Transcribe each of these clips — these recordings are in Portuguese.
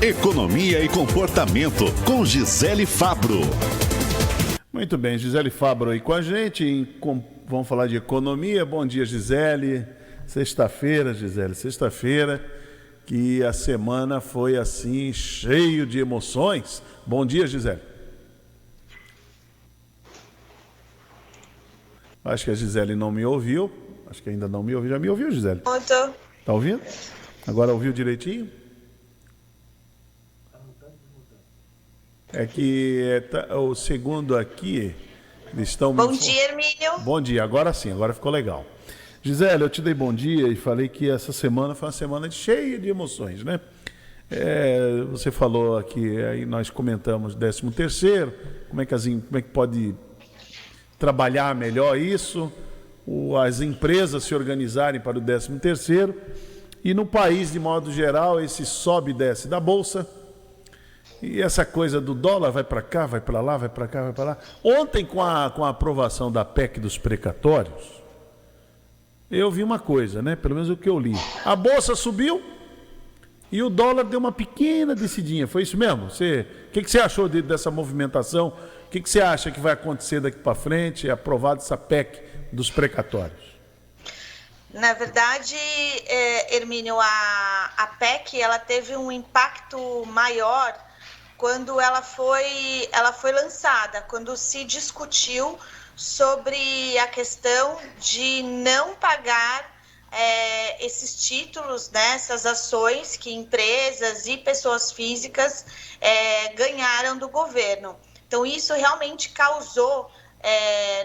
Economia e comportamento, com Gisele Fabro. Muito bem, Gisele Fabro aí com a gente. Vamos falar de economia. Bom dia, Gisele. Sexta-feira, Gisele, sexta-feira, que a semana foi assim, cheio de emoções. Bom dia, Gisele. Acho que a Gisele não me ouviu. Acho que ainda não me ouviu. Já me ouviu, Gisele? Eu tô. Tá ouvindo? Agora ouviu direitinho? É que o segundo aqui, eles estão... Bom dia, Hermínio. Bom dia, agora sim, agora ficou legal. Gisele, eu te dei bom dia e falei que essa semana foi uma semana cheia de emoções, né? Você falou aqui, aí nós comentamos 13º, como é que pode trabalhar melhor isso, as empresas se organizarem para o 13º, e no país, de modo geral, esse sobe e desce da Bolsa, e essa coisa do dólar vai para cá, vai para lá, vai para cá, vai para lá. Ontem, com a aprovação da PEC dos precatórios, eu vi uma coisa, né? Pelo menos o que eu li. A Bolsa subiu e o dólar deu uma pequena descidinha. Foi isso mesmo? O que você achou dessa movimentação? O que você acha que vai acontecer daqui para frente, aprovada essa PEC dos precatórios? Na verdade, Hermínio, a PEC ela teve um impacto maior quando ela foi lançada, quando se discutiu sobre a questão de não pagar esses títulos, né, essas ações que empresas e pessoas físicas ganharam do governo. Então, isso realmente causou,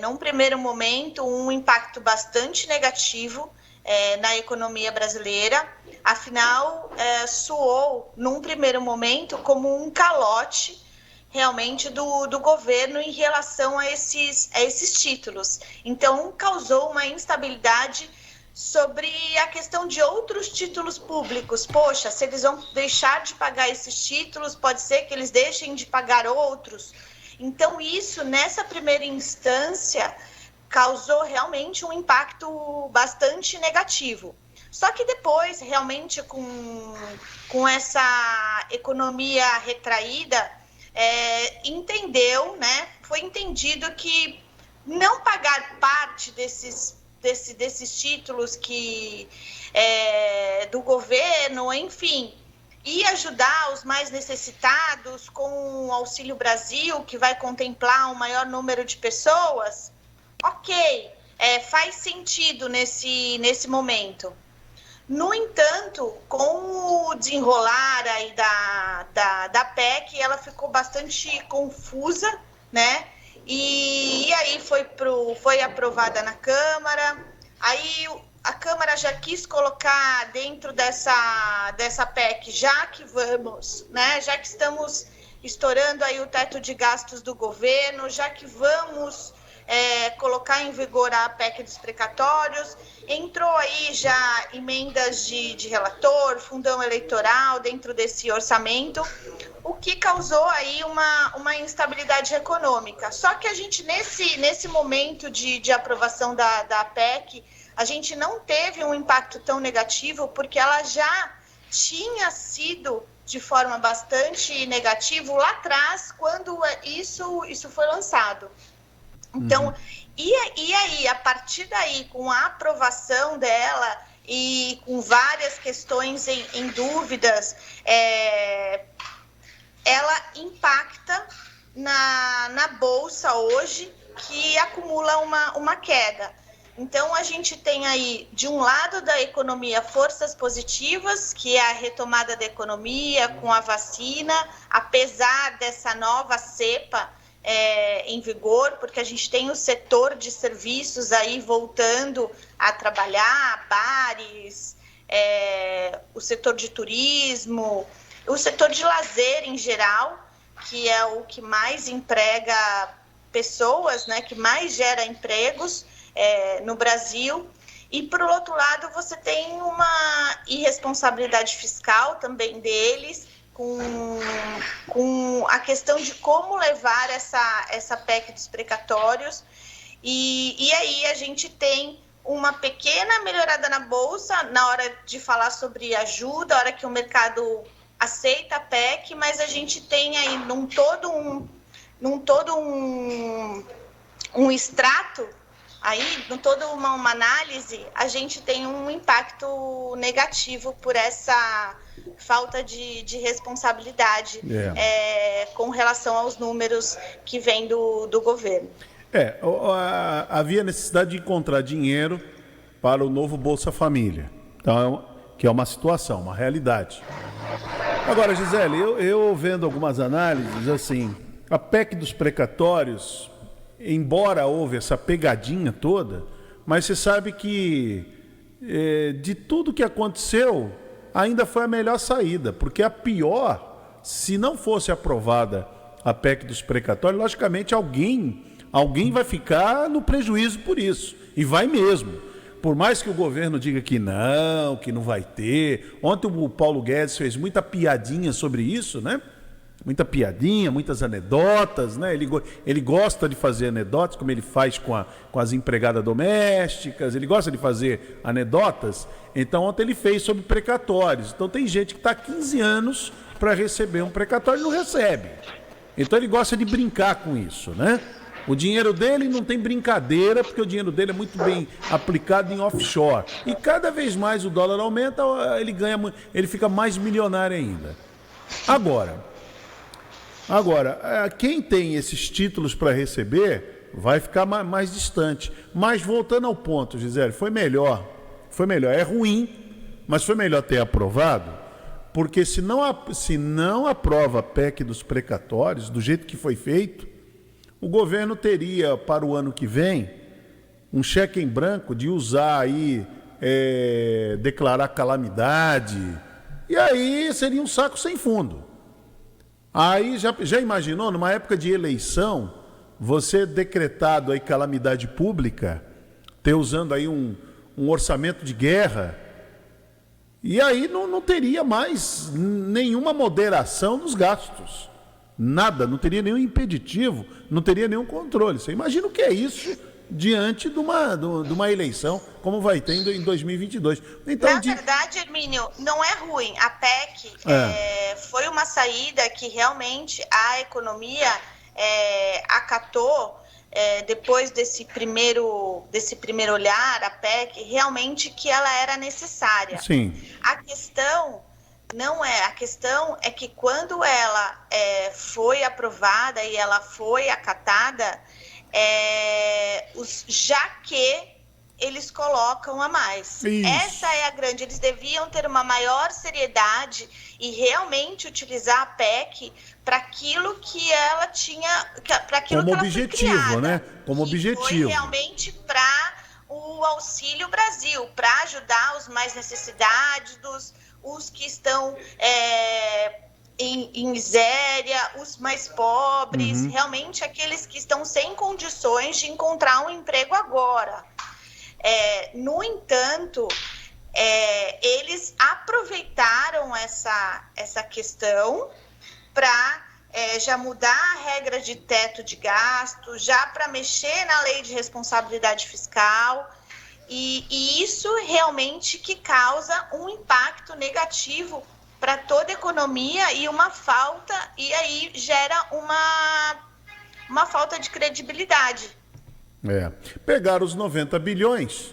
num primeiro momento, um impacto bastante negativo na economia brasileira. Afinal, soou, num primeiro momento, como um calote realmente do governo em relação a esses títulos. Então, causou uma instabilidade sobre a questão de outros títulos públicos. Poxa, se eles vão deixar de pagar esses títulos, pode ser que eles deixem de pagar outros. Então, isso, nessa primeira instância, causou realmente um impacto bastante negativo. Só que depois, realmente, com essa economia retraída, foi entendido que não pagar parte desses títulos do governo, enfim, e ajudar os mais necessitados com o Auxílio Brasil, que vai contemplar um maior número de pessoas, ok, faz sentido nesse momento. No entanto, com o desenrolar aí da PEC, ela ficou bastante confusa, né? E aí foi aprovada na Câmara, aí a Câmara já quis colocar dentro dessa PEC, já que estamos estourando aí o teto de gastos do governo, já que vamos colocar em vigor a PEC dos precatórios, entrou aí já emendas de relator, fundão eleitoral dentro desse orçamento, o que causou aí uma instabilidade econômica. Só que a gente, nesse momento de aprovação da PEC, a gente não teve um impacto tão negativo, porque ela já tinha sido de forma bastante negativa lá atrás, quando isso foi lançado. Então, e aí, a partir daí, com a aprovação dela e com várias questões em dúvidas, ela impacta na Bolsa hoje, que acumula uma queda. Então, a gente tem aí, de um lado da economia, forças positivas, que é a retomada da economia com a vacina, apesar dessa nova cepa em vigor, porque a gente tem o setor de serviços aí voltando a trabalhar, bares, o setor de turismo, o setor de lazer em geral, que é o que mais emprega pessoas, né, que mais gera empregos no Brasil. E, por outro lado, você tem uma irresponsabilidade fiscal também deles, com a questão de como levar essa PEC dos precatórios. E aí a gente tem uma pequena melhorada na Bolsa na hora de falar sobre ajuda, na hora que o mercado aceita a PEC, mas a gente tem aí num todo um extrato, aí, com toda uma análise, a gente tem um impacto negativo por essa falta de responsabilidade com relação aos números que vêm do governo. Havia necessidade de encontrar dinheiro para o novo Bolsa Família, então, que é uma situação, uma realidade. Agora, Gisele, eu vendo algumas análises, assim, a PEC dos precatórios, embora houve essa pegadinha toda, mas você sabe que de tudo que aconteceu, ainda foi a melhor saída, porque a pior, se não fosse aprovada a PEC dos precatórios, logicamente alguém vai ficar no prejuízo por isso, e vai mesmo. Por mais que o governo diga que não vai ter. Ontem o Paulo Guedes fez muita piadinha sobre isso, né? Muita piadinha, muitas anedotas, né? Ele gosta de fazer anedotas, como ele faz com as empregadas domésticas, ele gosta de fazer anedotas. Então ontem ele fez sobre precatórios. Então tem gente que está há 15 anos para receber um precatório e não recebe. Então ele gosta de brincar com isso, né? O dinheiro dele não tem brincadeira, porque o dinheiro dele é muito bem aplicado em offshore. E cada vez mais o dólar aumenta, ele fica mais milionário ainda. Agora, quem tem esses títulos para receber vai ficar mais distante. Mas voltando ao ponto, Gisele, foi melhor. É ruim, mas foi melhor ter aprovado, porque se não aprova a PEC dos precatórios, do jeito que foi feito, o governo teria, para o ano que vem, um cheque em branco de usar aí, declarar calamidade, e aí seria um saco sem fundo. Aí já imaginou, numa época de eleição, você decretado aí calamidade pública, ter usando aí um orçamento de guerra, e aí não teria mais nenhuma moderação nos gastos. Nada, não teria nenhum impeditivo, não teria nenhum controle. Você imagina o que é isso diante de uma eleição, como vai ter em 2022. Então, na verdade, Hermínio, não é ruim. A PEC foi uma saída que realmente a economia acatou, depois desse primeiro olhar, a PEC, realmente que ela era necessária. Sim. A questão é que quando ela foi aprovada e ela foi acatada, já que eles colocam a mais. Isso. Essa é a grande. Eles deviam ter uma maior seriedade e realmente utilizar a PEC para aquilo que ela tinha, para aquilo como que ela objetivo, foi criada, né? Como objetivo. Foi realmente para o Auxílio Brasil, para ajudar os mais necessitados, os que estão em miséria, os mais pobres, realmente aqueles que estão sem condições de encontrar um emprego agora. No entanto, eles aproveitaram essa questão para já mudar a regra de teto de gasto, já para mexer na lei de responsabilidade fiscal, e isso realmente que causa um impacto negativo para toda a economia e aí gera uma falta de credibilidade. Pegaram os 90 bilhões,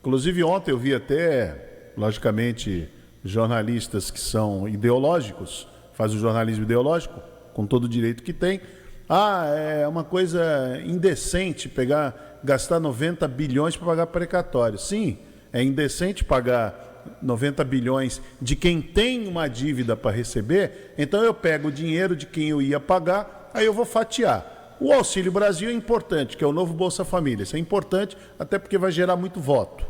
inclusive ontem eu vi até, logicamente, jornalistas que são ideológicos, fazem o jornalismo ideológico, com todo o direito que tem. É uma coisa indecente gastar 90 bilhões para pagar precatório. Sim, é indecente pagar 90 bilhões de quem tem uma dívida para receber, então eu pego o dinheiro de quem eu ia pagar, aí eu vou fatiar. O Auxílio Brasil é importante, que é o novo Bolsa Família. Isso é importante até porque vai gerar muito voto.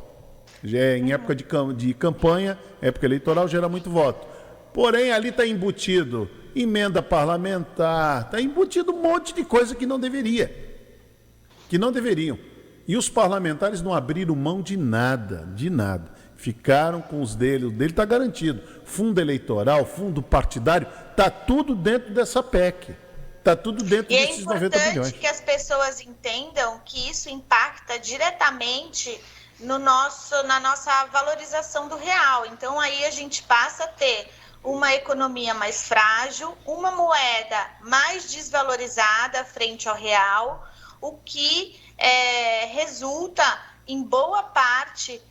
Em época de campanha, época eleitoral, gera muito voto. Porém, ali está embutido emenda parlamentar, está embutido um monte de coisa que não deveriam. E os parlamentares não abriram mão de nada. Ficaram com os dele. O dele está garantido. Fundo eleitoral, fundo partidário, está tudo dentro dessa PEC. Está tudo dentro desses 90 bilhões. É importante que as pessoas entendam que isso impacta diretamente na nossa valorização do real. Então, aí a gente passa a ter uma economia mais frágil, uma moeda mais desvalorizada frente ao real, o que resulta em boa parte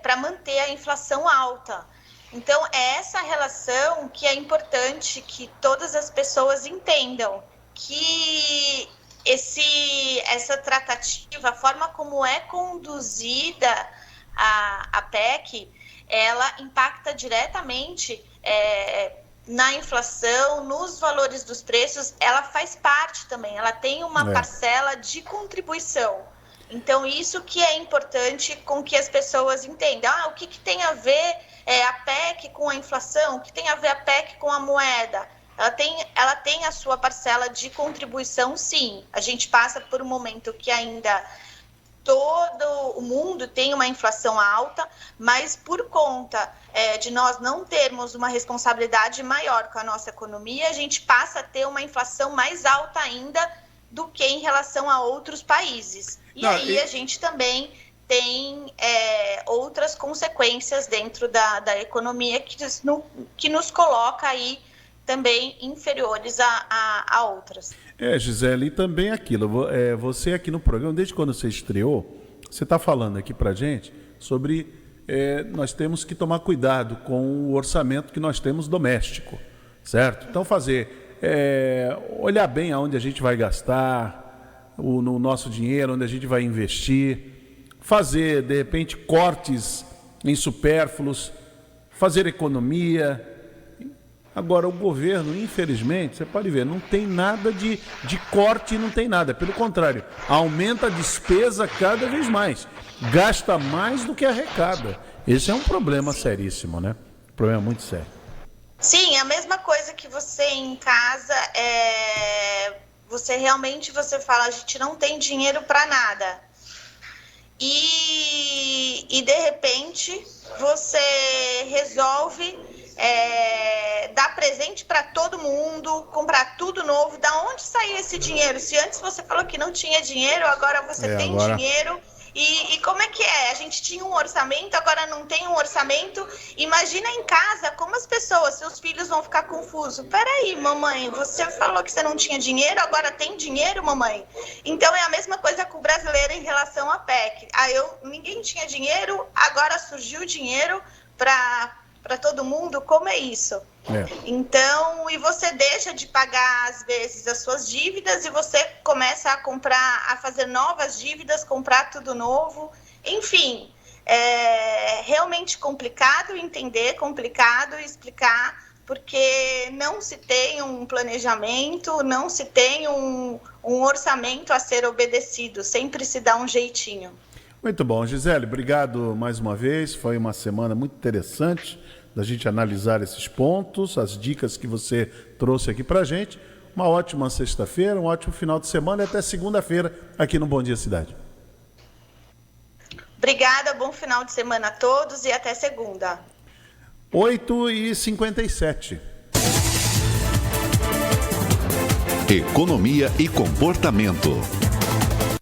para manter a inflação alta. Então, é essa relação que é importante que todas as pessoas entendam, que essa tratativa, a forma como é conduzida a PEC, ela impacta diretamente na inflação, nos valores dos preços, ela faz parte também, ela tem uma parcela de contribuição. Então, isso que é importante com que as pessoas entendam. O que tem a ver a PEC com a inflação? O que tem a ver a PEC com a moeda? Ela tem a sua parcela de contribuição, sim. A gente passa por um momento que ainda todo o mundo tem uma inflação alta, mas por conta de nós não termos uma responsabilidade maior com a nossa economia, a gente passa a ter uma inflação mais alta ainda do que em relação a outros países. A gente também tem outras consequências dentro da economia que nos coloca aí também inferiores a outras. Gisele, e também aquilo, você aqui no programa, desde quando você estreou, você está falando aqui para a gente sobre nós temos que tomar cuidado com o orçamento que nós temos doméstico, certo? Então olhar bem aonde a gente vai gastar no nosso dinheiro, onde a gente vai investir, fazer, de repente, cortes em supérfluos, fazer economia. Agora, o governo, infelizmente, você pode ver, não tem nada de corte, não tem nada. Pelo contrário, aumenta a despesa cada vez mais. Gasta mais do que arrecada. Esse é um problema seríssimo, né? Um problema muito sério. Sim, a mesma coisa que você em casa, você fala, a gente não tem dinheiro para nada. E de repente, você resolve dar presente para todo mundo, comprar tudo novo. Da onde saiu esse dinheiro? Se antes você falou que não tinha dinheiro, agora você tem dinheiro. E como é que é? A gente tinha um orçamento, agora não tem um orçamento. Imagina em casa como as pessoas, seus filhos vão ficar confusos. Peraí, mamãe, você falou que você não tinha dinheiro, agora tem dinheiro, mamãe? Então é a mesma coisa com o brasileiro em relação à PEC. Ninguém tinha dinheiro, agora surgiu dinheiro para todo mundo. Como é isso? Então, e você deixa de pagar, às vezes, as suas dívidas e você começa a fazer novas dívidas, comprar tudo novo. Enfim, é realmente complicado entender, complicado explicar, porque não se tem um planejamento, não se tem um orçamento a ser obedecido, sempre se dá um jeitinho. Muito bom, Gisele, obrigado mais uma vez, foi uma semana muito interessante da gente analisar esses pontos, as dicas que você trouxe aqui pra gente. Uma ótima sexta-feira, um ótimo final de semana e até segunda-feira aqui no Bom Dia Cidade. Obrigada, bom final de semana a todos e até segunda. 8h57. Economia e comportamento.